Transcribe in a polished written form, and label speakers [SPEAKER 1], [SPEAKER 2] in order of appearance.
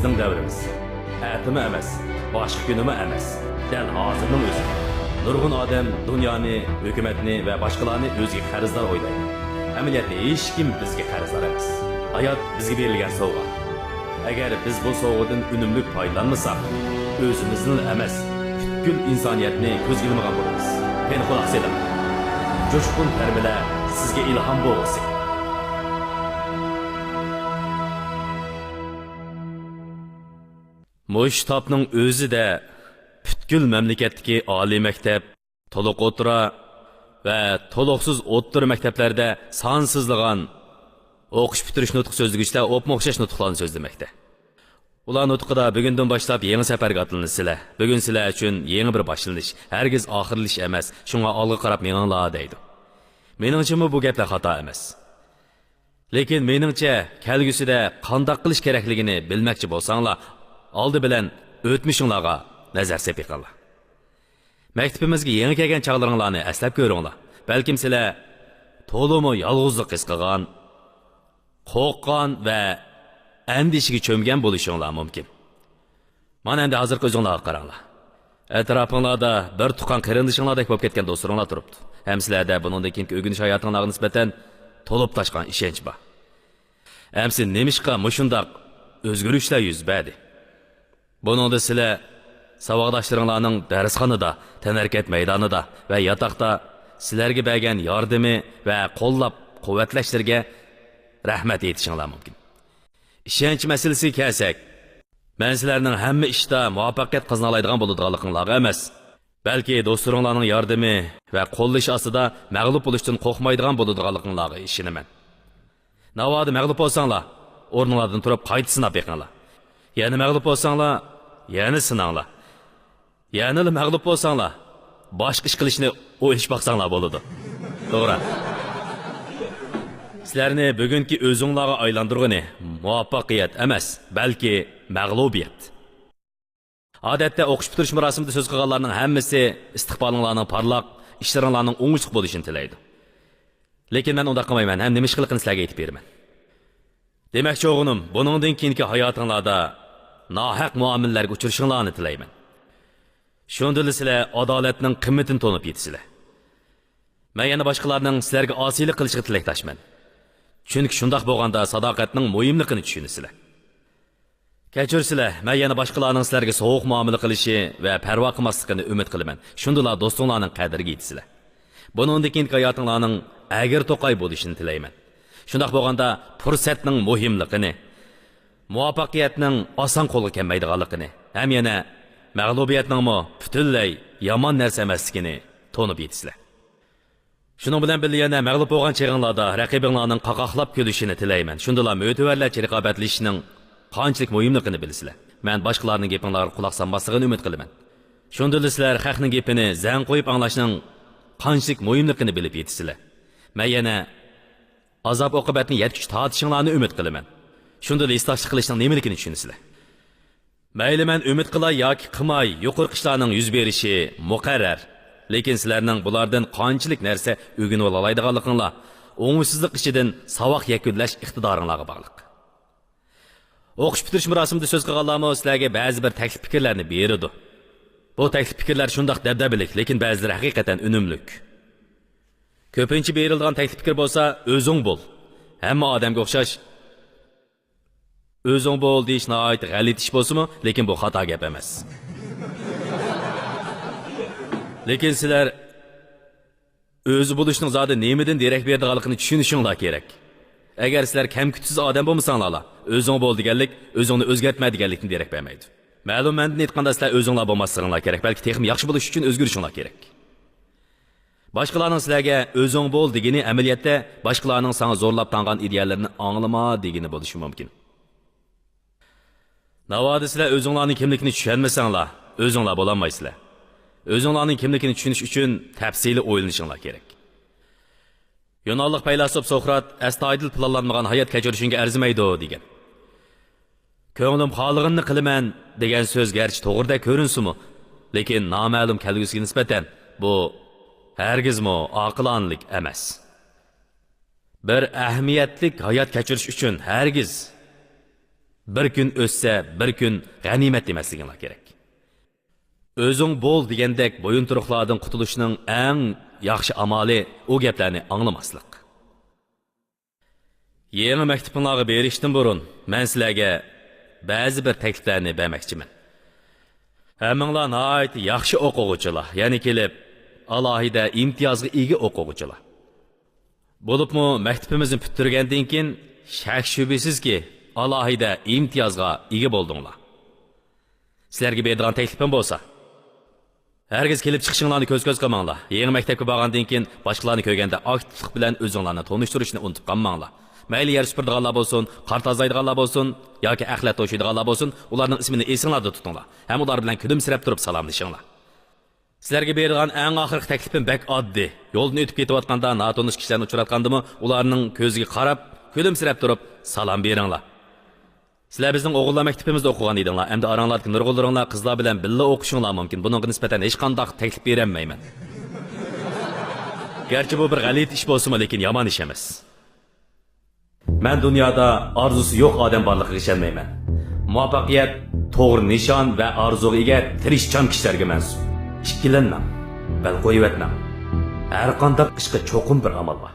[SPEAKER 1] bizning davrimiz. Atimi emas, boshqa kunimi emas. Dal hozirning o'zi. Nurg'un odam dunyoni, hukumatni va boshqalarni o'ziga qarzdor o'ylaydi. Amaliyotda hech kim bizga qarzdor emas. Hayot bizga berilgan sovg'a. Agar biz bu sovg'adan unumli foydalanmasak, o'zimizni emas, butkul insoniyatni ko'zga ilmagan bo'lamiz. Men quloq selaman. Jo'shqin tarbiyalar sizga ilhom bo'lsin. Mo'shtobning o'zida butkul mamlakatdagi oliy maktab, to'liq o'tira va to'liqsiz o'ttir maktablarda sonsizlagan o'qish bitirish nutq so'zlagichlar o'xshash nutqlarni so'zlamoqda. Ular nutqida bugundan boshlab yangi safarga otlanasizlar. Bugun sizlar uchun yangi bir boshlanish, hargiz oxirlash emas. Shunga olg'a qarab meninglar deydi. Meningcha bu gaplar xato emas. Lekin meningcha kelgusida qanday qilish kerakligini bilmoqchi bo'lsanglar, oldi bilan o'tmishinglarga nazar sepinglar. Maktabimizga yangi kelgan chog'laringlarni eslab ko'ringlar. Balkim sizlar to'limi yolg'izlik his qilgan, qo'rqqan va andishiga cho'mgan bo'lishinglar mumkin. Mana endi hozir o'zinglarga qaranglar. Atrofinglarda bir tuqqan qarindishinglardek bo'lib ketgan do'stlaringlar turibdi. Ham sizlarda buningdan keyingi o'rganish hayotinglarga nisbatan to'lib toshgan ishonch bor. Hamsi nemishqa mushundoq o'zgarishlar yuz berdi. Buningda sizlar savodoshlaringlarning darsxonada, tanarkat maydonida va yotoqda sizlarga bergan yordami va qo'llab quvvatlashlarga rahmat aytishinglar mumkin. Ishonch masalasiga kelsak, men sizlarning hamma ishda muvaffaqiyat qozona oladigan bo'ladiganliginglarga emas, balki do'stlaringlarning yordami va qo'llash ostida mag'lub bo'lishdan qo'rqmaydigan bo'ladiganliginglarga ishonaman. Navoda mag'lub bo'lsanglar, o'rninglardan turib qayta sinab beqinglar. Yana mag'lub bo'lsanglar, yana sinanglar. Yana mag'lub bo'lsanglar, boshqa ish qilishni o'ylash baqsanglar bo'ladi. To'g'ri. Sizlarni bugungi o'zinglarga aylantirgani muvaffaqiyat emas, balki mag'lubiyat. Odatda o'qish bitirish marosimida so'z qilganlarning hammasi istiqbolinglarning parlaq, ishlaringlarning o'ngishli bo'lishini tilaydi. Lekin men unda qilmayman, ham nima ish qilishni sizlarga aytib beraman. Demakchi o'g'lim, buningdan keyingi hayotinglarda nohaq muomalalarga uchrashinglarni tilayman. Shunda sizlar adolatning qimmatini to'nib yetisizlar. Men yana boshqalarning sizlarga osiylik qilishiga tilakdoshman. Chunki shundoq bo'lganda sadoqatning muhimligini tushunasizlar. Kechirsizlar, men yana boshqalarning sizlarga sovuq muomala qilishi va parvo qilmasligini umid qilaman. Shundalar do'stinglarning qadriga yetisizlar. Buningdan keyingi hayotinglarning agir to'qay bo'lishini tilayman. Shundoq bo'lganda fursatning muhimligini, muvaffaqiyatning oson qo'lga kelmaydiganligini, ham yana mag'lubiyatning butunlay yomon narsa emasligini to'nib yetisizlar. Shuning bilan birga yana mag'lub bo'lgan cheg'inglarda raqibinglarning qaqoqlab kulishini tilayman. Shundalar mo'tavarlarcha raqobatlashishining qanchalik muhimligini bilasizlar. Men boshqalarning gapinglariga quloq solmasligini umid qilaman. Shunda sizlar haqning gapini zang qo'yib anglashning qanchalik muhimligini bilib yetisizlar. Men yana azob oqibatni yetkich tortishinglarni umid qilaman. Shunda istoshlik qilishning nimaligini tushunasizlar. Mayli men umid qilay yoki qilmay, yuqori ishlarning yuz berishi muqarrar. Lekin sizlarning bulardan qanchalik narsa o'rganib oladiganliginglar o'ngsizlik ichidan savoq yakunlash iqtidoringizga bog'liq. O'qish bitirish marosimida so'z qilganlarimiz sizlarga ba'zi bir taklif fikrlarni berdi. Bu taklif fikrlar shundoq dabdabalik, lekin ba'zilari haqiqatan unumlik. Ko'pincha berilgan taklif fikr bo'lsa, o'zing bo'l. Hamma odamga o'xshash o'zing bo'l deyish nihoyat g'alati ish bo'lsa-mu, lekin bu xato gap emas. Lekin sizlar o'zi bo'lishning zodi nemidan derak berdiganligini tushunishinglar kerak. Agar sizlar kamkutsiz odam bo'lmasanglar, o'zing bo'l deganlik, o'zingni o'zgartma deganlikni derak bermaydi. Ma'lum mendan aytganda sizlar o'zinglar bo'lmasliginglar kerak, balki texnik yaxshi bo'lish uchun o'zgarishinglar kerak. Boshqalarning sizlarga o'zing bo'l degani amaliyotda boshqalarning sana zo'rlab tangan ideyallarini anglama degani bo'lishi mumkin. Navoda sizlar o'zinglarning kimligini tushunmasanglar, o'zinglar bo'la olmaysizlar. O'zinglarning kimligini tushunish uchun tafsili o'ylanishinglar kerak. Yunonlik faylasuf Sokrat astoydil planlanmagan hayot kechirishingga arzimaydi degan. Ko'nglim xolig'imni qilaman degan so'z garchi to'g'rida ko'rinsa-mu, lekin noma'lum kelgusiga nisbatan bu hargizmi oqilonlik emas. Bir ahamiyatli hayot kechirish uchun hargiz Bir kun o'ssa, bir kun g'animat demasliginglar kerak. O'zing bo'l degandek bo'yinturuqlardan qutulishning eng yaxshi amali u gaplarni anglamaslik. Yangi maktabinglarga berishdan burun men sizlarga ba'zi bir takliflarni bermoqchiman. Hammanglar nihoyat yaxshi o'quvchilar, ya'ni kelib alohida imtiyozga ega o'quvchilar. Bo'libmi maktabimizni bitirgandan keyin shak shubhisizki alohida imtiyozga ega bo'ldinglar. Sizlarga beradigan taklifim bo'lsa, herkes kelib chiqishinglarni ko'z-ko'z qilmanglar. Yangi maktabga borgandan keyin boshqalarni ko'rganda aktivlik bilan o'zinglarni tanishtirishni unutib qolmanglar. Mayli yer supurdiganlar bo'lsin, qar tozlaydiganlar bo'lsin yoki axlat to'shiydiganlar bo'lsin, ularning ismini esinglarda tutinglar. Ham ular bilan kulimsirab turib salomlashinglar. Sizlarga bergan eng oxirgi taklifim bak oddiy. Yo'ldan o'tib ketayotganda notanish kishilarni uchratgandimi, ularning ko'ziga qarab, kulimsirab turib salom beringlar. Sizlar bizning o'g'illar maktabimizda o'qigan edinglar. Endi oranglardagi nurg'unlaringlar qizlar bilan birga o'qishinglar mumkin. Buningga nisbatan hech qanday taklif bermayman. Garchi bu bir g'alit ish bo'lsa-mu, lekin yomon ish emas. Men dunyoda orzusi yo'q odam borligiga ishonmayman. Muvaffaqiyat to'g'ri nishon va orzuga ega tirishchan kishilarga mansub. Ikkilanmang, bal qo'yib etmang. Har qanday ishga cho'qim bir amal bor.